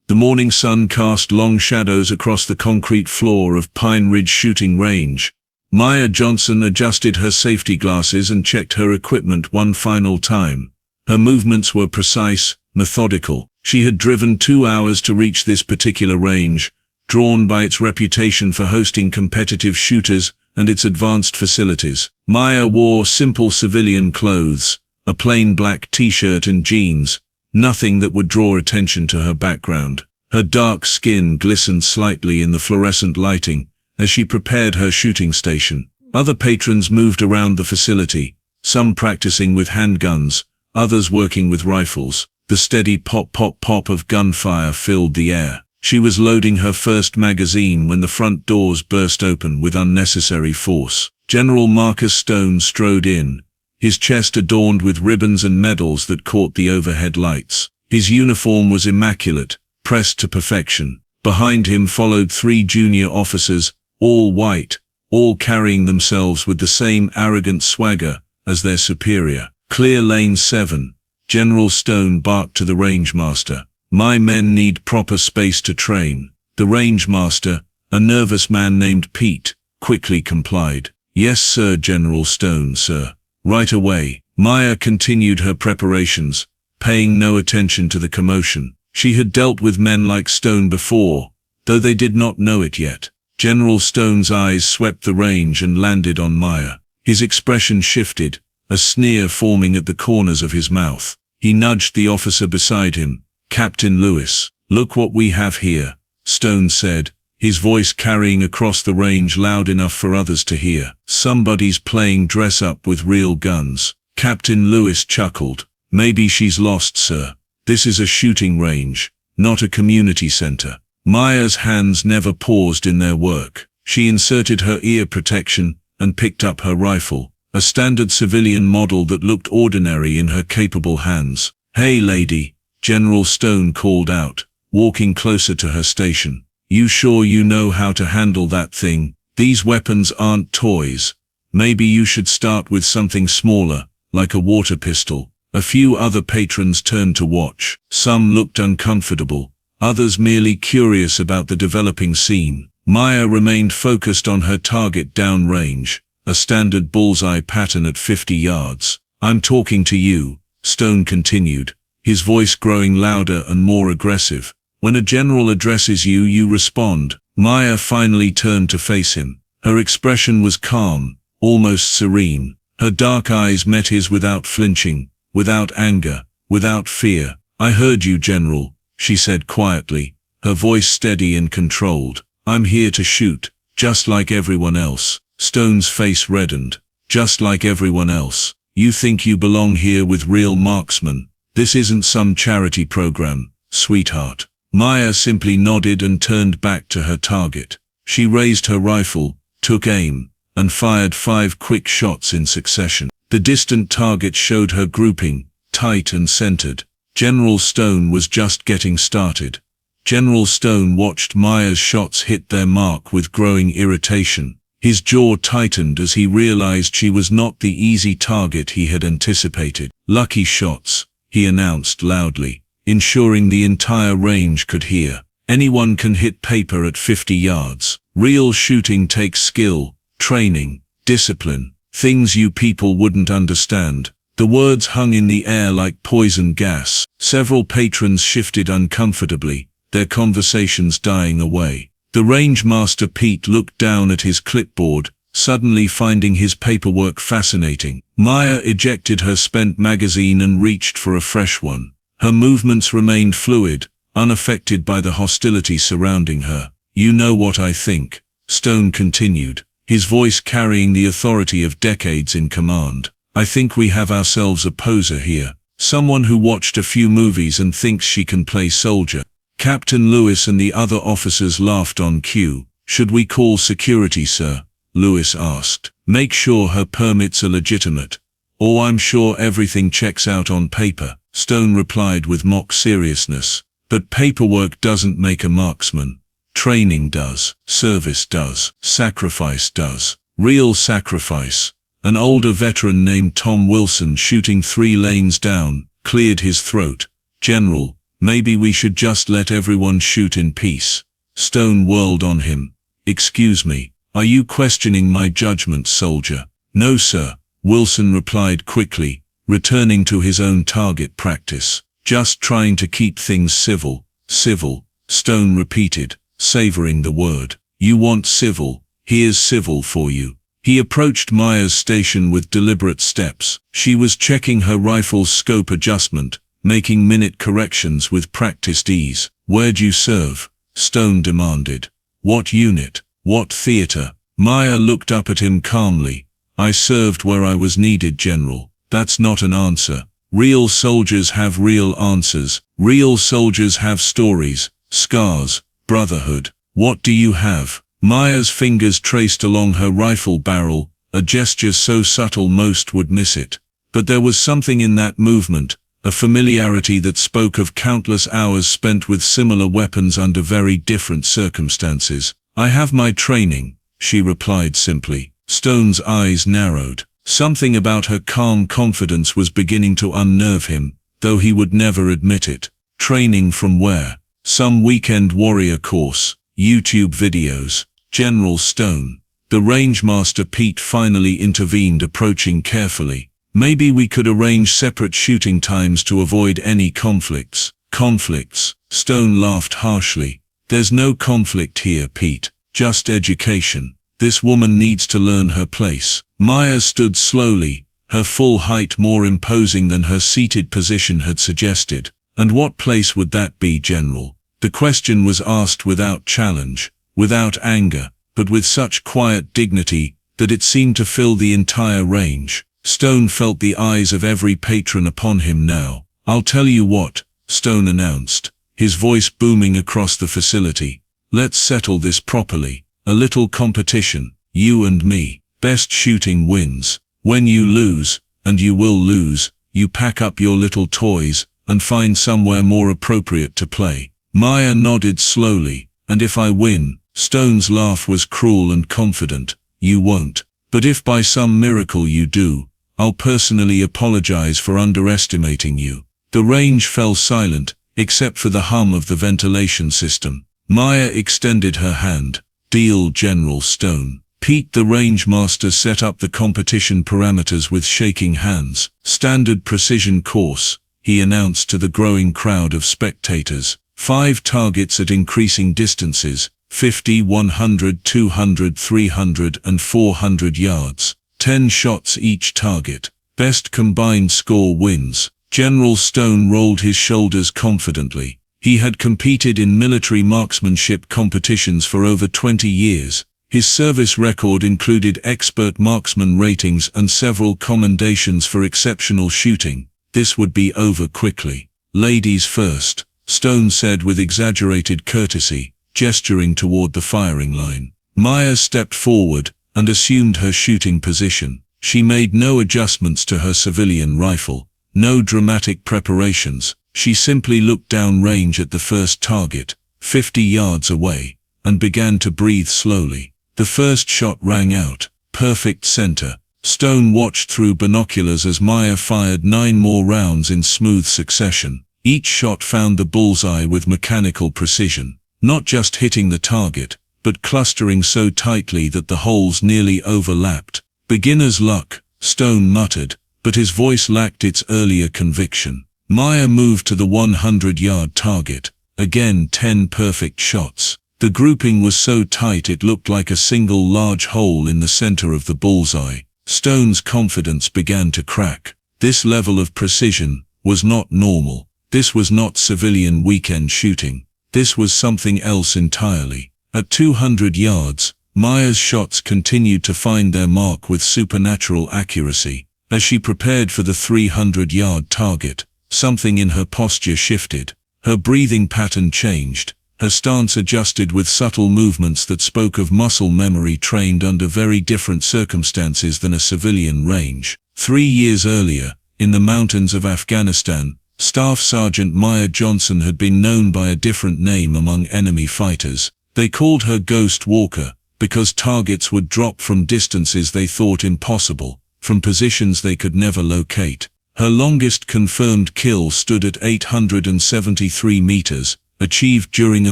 The morning sun cast long shadows across the concrete floor of Pine Ridge shooting range. Maya Johnson adjusted her safety glasses and checked her equipment one final time. Her movements were precise, methodical. She had driven 2 hours to reach this particular range, drawn by its reputation for hosting competitive shooters and its advanced facilities. Maya wore simple civilian clothes, a plain black t-shirt and jeans, nothing that would draw attention to her background. Her dark skin glistened slightly in the fluorescent lighting as she prepared her shooting station. Other patrons moved around the facility, some practicing with handguns, others working with rifles. The steady pop-pop-pop of gunfire filled the air. She was loading her first magazine when the front doors burst open with unnecessary force. General Marcus Stone strode in, his chest adorned with ribbons and medals that caught the overhead lights. His uniform was immaculate, pressed to perfection. Behind him followed 3 junior officers, all white, all carrying themselves with the same arrogant swagger as their superior. "Clear lane 7. General Stone barked to the rangemaster. "My men need proper space to train." The rangemaster, a nervous man named Pete, quickly complied. "Yes sir, General Stone, sir. Right away." Maya continued her preparations, paying no attention to the commotion. She had dealt with men like Stone before, though they did not know it yet. General Stone's eyes swept the range and landed on Maya. His expression shifted, a sneer forming at the corners of his mouth. He nudged the officer beside him. "Captain Lewis, look what we have here," Stone said, his voice carrying across the range loud enough for others to hear. "Somebody's playing dress-up with real guns." Captain Lewis chuckled. "Maybe she's lost, sir. This is a shooting range, not a community center." Maya's hands never paused in their work. She inserted her ear protection and picked up her rifle, a standard civilian model that looked ordinary in her capable hands. "Hey lady," General Stone called out, walking closer to her station. "You sure you know how to handle that thing? These weapons aren't toys. Maybe you should start with something smaller, like a water pistol." A few other patrons turned to watch. Some looked uncomfortable, others merely curious about the developing scene. Maya remained focused on her target downrange, a standard bullseye pattern at 50 yards. "I'm talking to you," Stone continued, his voice growing louder and more aggressive. "When a general addresses you, you respond." Maya finally turned to face him. Her expression was calm, almost serene. Her dark eyes met his without flinching, without anger, without fear. "I heard you, General," she said quietly, her voice steady and controlled. "I'm here to shoot, just like everyone else." Stone's face reddened. "Just like everyone else? You think you belong here with real marksmen? This isn't some charity program, sweetheart." Maya simply nodded and turned back to her target. She raised her rifle, took aim, and fired 5 quick shots in succession. The distant target showed her grouping, tight and centered. General Stone was just getting started. General Stone watched Maya's shots hit their mark with growing irritation. His jaw tightened as he realized she was not the easy target he had anticipated. "Lucky shots," he announced loudly, ensuring the entire range could hear. "Anyone can hit paper at 50 yards. Real shooting takes skill, training, discipline, things you people wouldn't understand." The words hung in the air like poison gas. Several patrons shifted uncomfortably, their conversations dying away. The rangemaster Pete looked down at his clipboard, suddenly finding his paperwork fascinating. Maya ejected her spent magazine and reached for a fresh one. Her movements remained fluid, unaffected by the hostility surrounding her. "You know what I think," Stone continued, his voice carrying the authority of decades in command. "I think we have ourselves a poser here, someone who watched a few movies and thinks she can play soldier." Captain Lewis and the other officers laughed on cue. "Should we call security, sir?" Lewis asked. "Make sure her permits are legitimate." "Oh, I'm sure everything checks out on paper," Stone replied with mock seriousness. "But paperwork doesn't make a marksman. Training does. Service does. Sacrifice does. Real sacrifice." An older veteran named Tom Wilson, shooting 3 lanes down, cleared his throat. "General, Maybe we should just let everyone shoot in peace. Stone whirled on him. Excuse me, are you questioning my judgment, soldier? No, sir, Wilson replied quickly, returning to his own target practice. Just trying to keep things civil. Civil, Stone repeated, savoring the word. You want civil, here's civil for you. He approached Maya's station with deliberate steps. She was checking her rifle's scope adjustment, making minute corrections with practiced ease. Where'd you serve? Stone demanded. What unit? What theater? Maya looked up at him calmly. I served where I was needed, General. That's not an answer. Real soldiers have real answers. Real soldiers have stories, scars, brotherhood. What do you have? Maya's fingers traced along her rifle barrel, a gesture so subtle most would miss it. But there was something in that movement, a familiarity that spoke of countless hours spent with similar weapons under very different circumstances. I have my training, she replied simply. Stone's eyes narrowed. Something about her calm confidence was beginning to unnerve him, though he would never admit it. Training from where? Some weekend warrior course, YouTube videos. General Stone. The Rangemaster Pete finally intervened, approaching carefully. Maybe we could arrange separate shooting times to avoid any conflicts. Conflicts? Stone laughed harshly. There's no conflict here, Pete. Just education. This woman needs to learn her place. Maya stood slowly, her full height more imposing than her seated position had suggested. And what place would that be, General? The question was asked without challenge, without anger, but with such quiet dignity that it seemed to fill the entire range. Stone felt the eyes of every patron upon him now. I'll tell you what, Stone announced, his voice booming across the facility. Let's settle this properly. A little competition, you and me. Best shooting wins. When you lose, and you will lose, you pack up your little toys and find somewhere more appropriate to play. Maya nodded slowly. And if I win? Stone's laugh was cruel and confident. You won't. But if by some miracle you do, I'll personally apologize for underestimating you. The range fell silent, except for the hum of the ventilation system. Maya extended her hand. Deal, General Stone. Pete the Rangemaster set up the competition parameters with shaking hands. Standard precision course, he announced to the growing crowd of spectators. 5 targets at increasing distances, 50, 100, 200, 300 and 400 yards. 10 shots each target. Best combined score wins. General Stone rolled his shoulders confidently. He had competed in military marksmanship competitions for over 20 years. His service record included expert marksman ratings and several commendations for exceptional shooting. This would be over quickly. Ladies first, Stone said with exaggerated courtesy, gesturing toward the firing line. Maya stepped forward and assumed her shooting position. She made no adjustments to her civilian rifle, no dramatic preparations. She simply looked down range at the first target, 50 yards away, and began to breathe slowly. The first shot rang out, perfect center. Stone watched through binoculars as Maya fired 9 more rounds in smooth succession. Each shot found the bullseye with mechanical precision, not just hitting the target, but clustering so tightly that the holes nearly overlapped. Beginner's luck, Stone muttered, but his voice lacked its earlier conviction. Maya moved to the 100-yard target. Again 10 perfect shots. The grouping was so tight it looked like a single large hole in the center of the bullseye. Stone's confidence began to crack. This level of precision was not normal. This was not civilian weekend shooting. This was something else entirely. At 200 yards, Maya's shots continued to find their mark with supernatural accuracy. As she prepared for the 300-yard target, something in her posture shifted. Her breathing pattern changed. Her stance adjusted with subtle movements that spoke of muscle memory trained under very different circumstances than a civilian range. 3 years earlier, in the mountains of Afghanistan, Staff Sergeant Maya Johnson had been known by a different name among enemy fighters. They called her Ghost Walker, because targets would drop from distances they thought impossible, from positions they could never locate. Her longest confirmed kill stood at 873 meters, achieved during a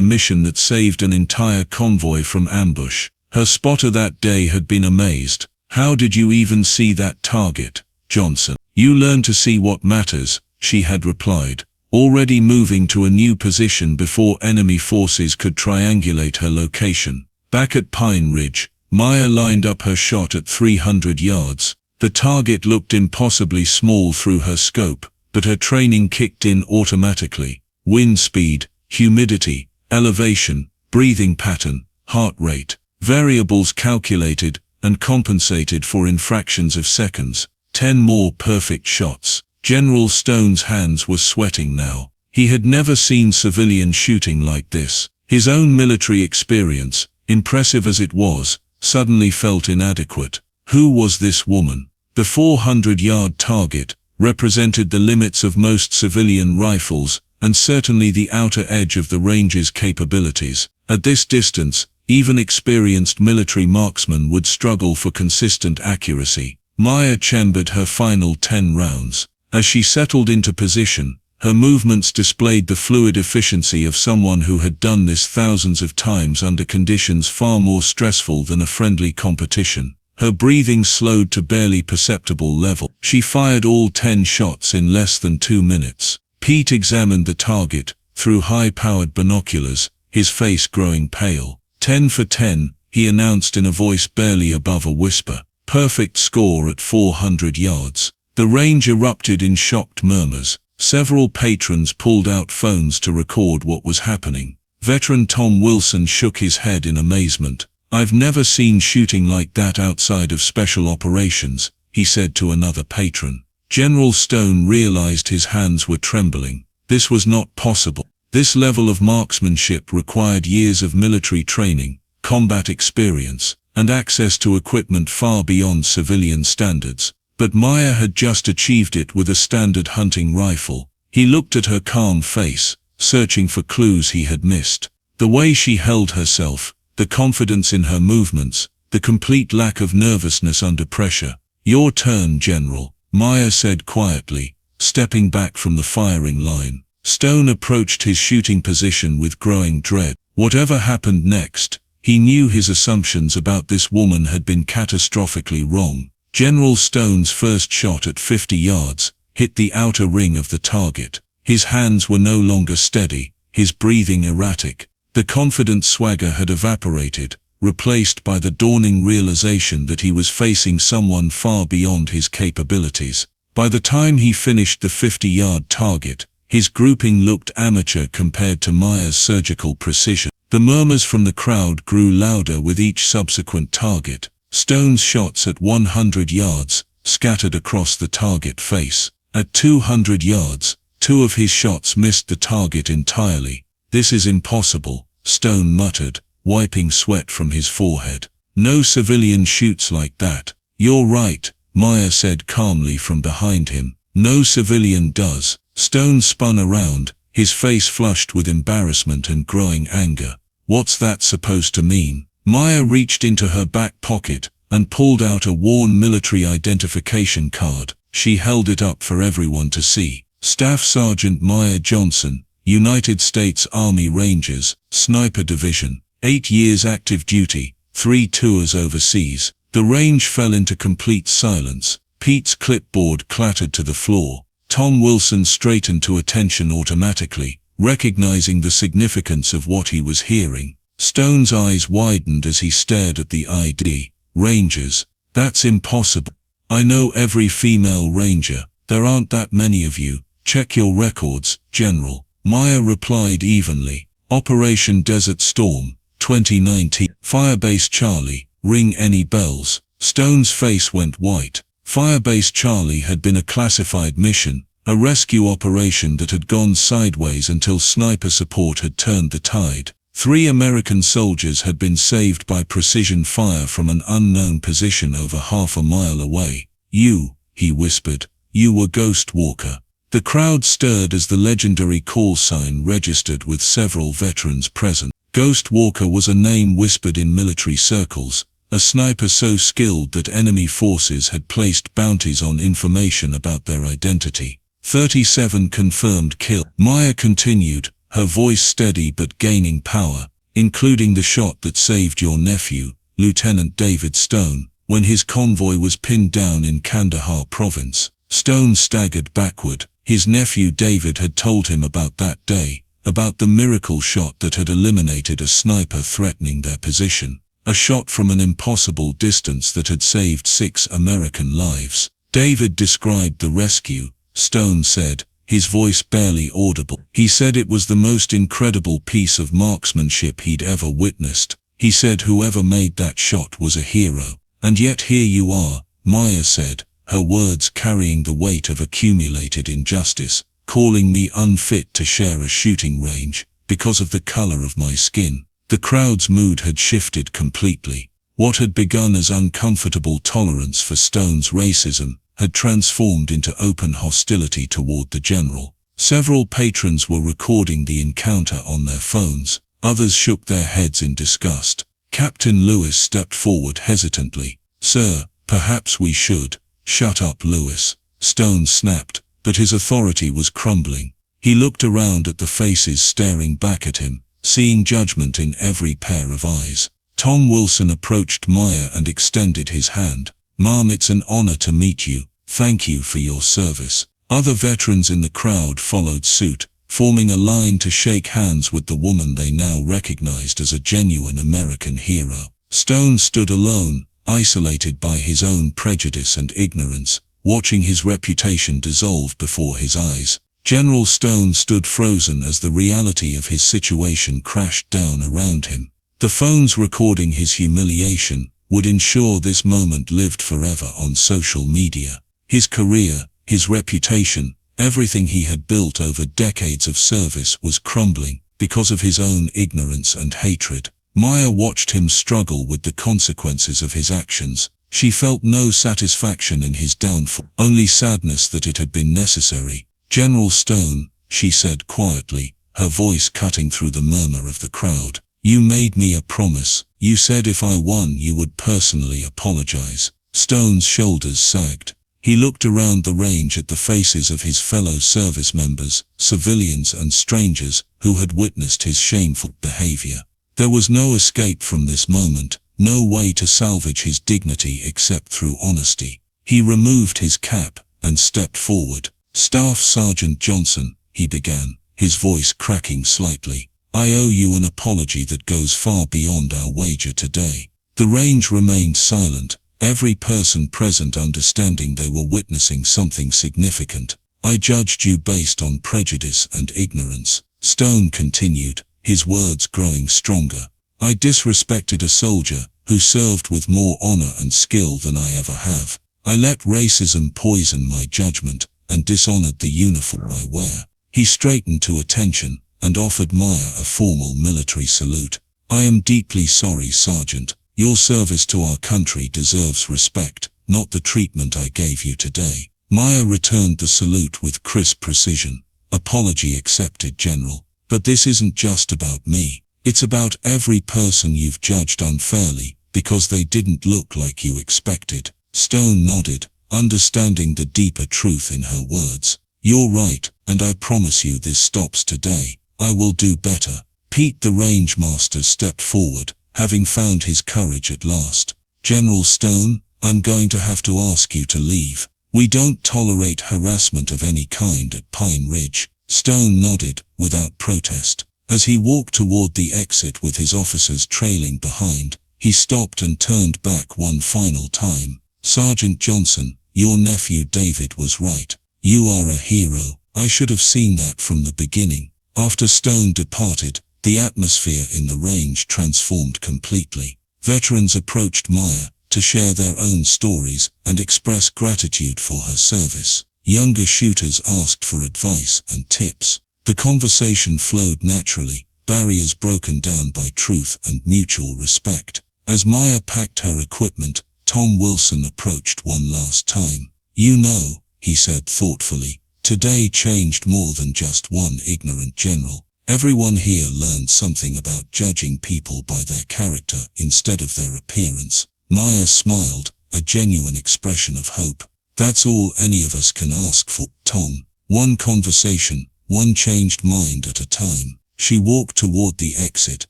mission that saved an entire convoy from ambush. Her spotter that day had been amazed. "How did you even see that target, Johnson?" "You learn to see what matters," she had replied, already moving to a new position before enemy forces could triangulate her location. Back at Pine Ridge, Maya lined up her shot at 300 yards. The target looked impossibly small through her scope, but her training kicked in automatically. Wind speed, humidity, elevation, breathing pattern, heart rate, variables calculated and compensated for in fractions of seconds. 10 more perfect shots. General Stone's hands were sweating now. He had never seen civilian shooting like this. His own military experience, impressive as it was, suddenly felt inadequate. Who was this woman? The 400-yard target represented the limits of most civilian rifles, and certainly the outer edge of the range's capabilities. At this distance, even experienced military marksmen would struggle for consistent accuracy. Maya chambered her final 10 rounds. As she settled into position, her movements displayed the fluid efficiency of someone who had done this thousands of times under conditions far more stressful than a friendly competition. Her breathing slowed to barely perceptible level. She fired all 10 shots in less than 2 minutes. Pete examined the target through high-powered binoculars, his face growing pale. 10 for 10, he announced in a voice barely above a whisper. Perfect score at 400 yards. The range erupted in shocked murmurs. Several patrons pulled out phones to record what was happening. Veteran Tom Wilson shook his head in amazement. "I've never seen shooting like that outside of special operations," he said to another patron. General Stone realized his hands were trembling. This was not possible. This level of marksmanship required years of military training, combat experience, and access to equipment far beyond civilian standards. But Maya had just achieved it with a standard hunting rifle. He looked at her calm face, searching for clues he had missed. The way she held herself, the confidence in her movements, the complete lack of nervousness under pressure. "Your turn, General," Maya said quietly, stepping back from the firing line. Stone approached his shooting position with growing dread. Whatever happened next, he knew his assumptions about this woman had been catastrophically wrong. General Stone's first shot at 50 yards hit the outer ring of the target. His hands were no longer steady, his breathing erratic. The confident swagger had evaporated, replaced by the dawning realization that he was facing someone far beyond his capabilities. By the time he finished the 50-yard target, his grouping looked amateur compared to Maya's surgical precision. The murmurs from the crowd grew louder with each subsequent target. Stone's shots at 100 yards scattered across the target face. At 200 yards, 2 of his shots missed the target entirely. "This is impossible," Stone muttered, wiping sweat from his forehead. "No civilian shoots like that." "You're right," Maya said calmly from behind him. "No civilian does." Stone spun around, his face flushed with embarrassment and growing anger. "What's that supposed to mean?" Maya reached into her back pocket and pulled out a worn military identification card. She held it up for everyone to see. Staff Sergeant Maya Johnson, United States Army Rangers, Sniper Division, 8 years active duty, 3 tours overseas. The range fell into complete silence. Pete's clipboard clattered to the floor. Tom Wilson straightened to attention automatically, recognizing the significance of what he was hearing. Stone's eyes widened as he stared at the ID. "Rangers? That's impossible. I know every female ranger. There aren't that many of you. Check your records, General." Maya replied evenly. "Operation Desert Storm, 2019. Firebase Charlie, ring any bells?" Stone's face went white. Firebase Charlie had been a classified mission, a rescue operation that had gone sideways until sniper support had turned the tide. 3 American soldiers had been saved by precision fire from an unknown position over half a mile away. "You," he whispered, "you were Ghost Walker." The crowd stirred as the legendary call sign registered with several veterans present. Ghost Walker was a name whispered in military circles, A sniper so skilled that enemy forces had placed bounties on information about their identity. 37 confirmed kill. Maya continued, her voice steady but gaining power, including the shot that saved your nephew, Lieutenant David Stone, when his convoy was pinned down in Kandahar province. Stone staggered backward. His nephew David had told him about that day, about the miracle shot that had eliminated a sniper threatening their position. A shot from an impossible distance that had saved 6 American lives. David described the rescue, Stone said, his voice barely audible. He said it was the most incredible piece of marksmanship he'd ever witnessed. He said whoever made that shot was a hero. And yet here you are, Maya said, her words carrying the weight of accumulated injustice, calling me unfit to share a shooting range, because of the color of my skin. The crowd's mood had shifted completely. What had begun as uncomfortable tolerance for Stone's racism had transformed into open hostility toward the general. Several patrons were recording the encounter on their phones. Others shook their heads in disgust. Captain Lewis stepped forward hesitantly. "Sir, perhaps we should." "Shut up, Lewis," Stone snapped, but his authority was crumbling. He looked around at the faces staring back at him, seeing judgment in every pair of eyes. Tom Wilson approached Maya and extended his hand. "Ma'am, it's an honor to meet you. Thank you for your service." Other veterans in the crowd followed suit, forming a line to shake hands with the woman they now recognized as a genuine American hero. Stone stood alone, isolated by his own prejudice and ignorance, watching his reputation dissolve before his eyes. General Stone stood frozen as the reality of his situation crashed down around him. The phones recording his humiliation would ensure this moment lived forever on social media. His career, his reputation, everything he had built over decades of service was crumbling because of his own ignorance and hatred. Maya watched him struggle with the consequences of his actions. She felt no satisfaction in his downfall, only sadness that it had been necessary. "General Stone," she said quietly, her voice cutting through the murmur of the crowd. "You made me a promise. You said if I won you would personally apologize." Stone's shoulders sagged. He looked around the range at the faces of his fellow service members, civilians and strangers, who had witnessed his shameful behavior. There was no escape from this moment, no way to salvage his dignity except through honesty. He removed his cap and stepped forward. "Staff Sergeant Johnson," he began, his voice cracking slightly, "I owe you an apology that goes far beyond our wager today." The range remained silent, every person present understanding they were witnessing something significant. "I judged you based on prejudice and ignorance," Stone continued, his words growing stronger. "I disrespected a soldier who served with more honor and skill than I ever have. I let racism poison my judgment and dishonored the uniform I wear." He straightened to attention and offered Maya a formal military salute. "I am deeply sorry, Sergeant. Your service to our country deserves respect, not the treatment I gave you today." Maya returned the salute with crisp precision. "Apology accepted, General. But this isn't just about me. It's about every person you've judged unfairly because they didn't look like you expected." Stone nodded, understanding the deeper truth in her words. "You're right, and I promise you this stops today. I will do better." Pete the range master stepped forward, having found his courage at last. "General Stone, I'm going to have to ask you to leave. We don't tolerate harassment of any kind at Pine Ridge." Stone nodded, without protest. As he walked toward the exit with his officers trailing behind, he stopped and turned back one final time. "Sergeant Johnson, your nephew David was right. You are a hero. I should have seen that from the beginning." After Stone departed, the atmosphere in the range transformed completely. Veterans approached Maya to share their own stories and express gratitude for her service. Younger shooters asked for advice and tips. The conversation flowed naturally, barriers broken down by truth and mutual respect. As Maya packed her equipment, Tom Wilson approached one last time. "You know," he said thoughtfully, "today changed more than just one ignorant general. Everyone here learned something about judging people by their character instead of their appearance. Maya smiled, a genuine expression of hope. That's all any of us can ask for, Tom. One conversation, one changed mind at a time. She walked toward the exit,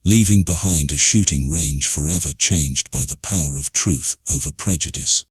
leaving behind a shooting range forever changed by the power of truth over prejudice.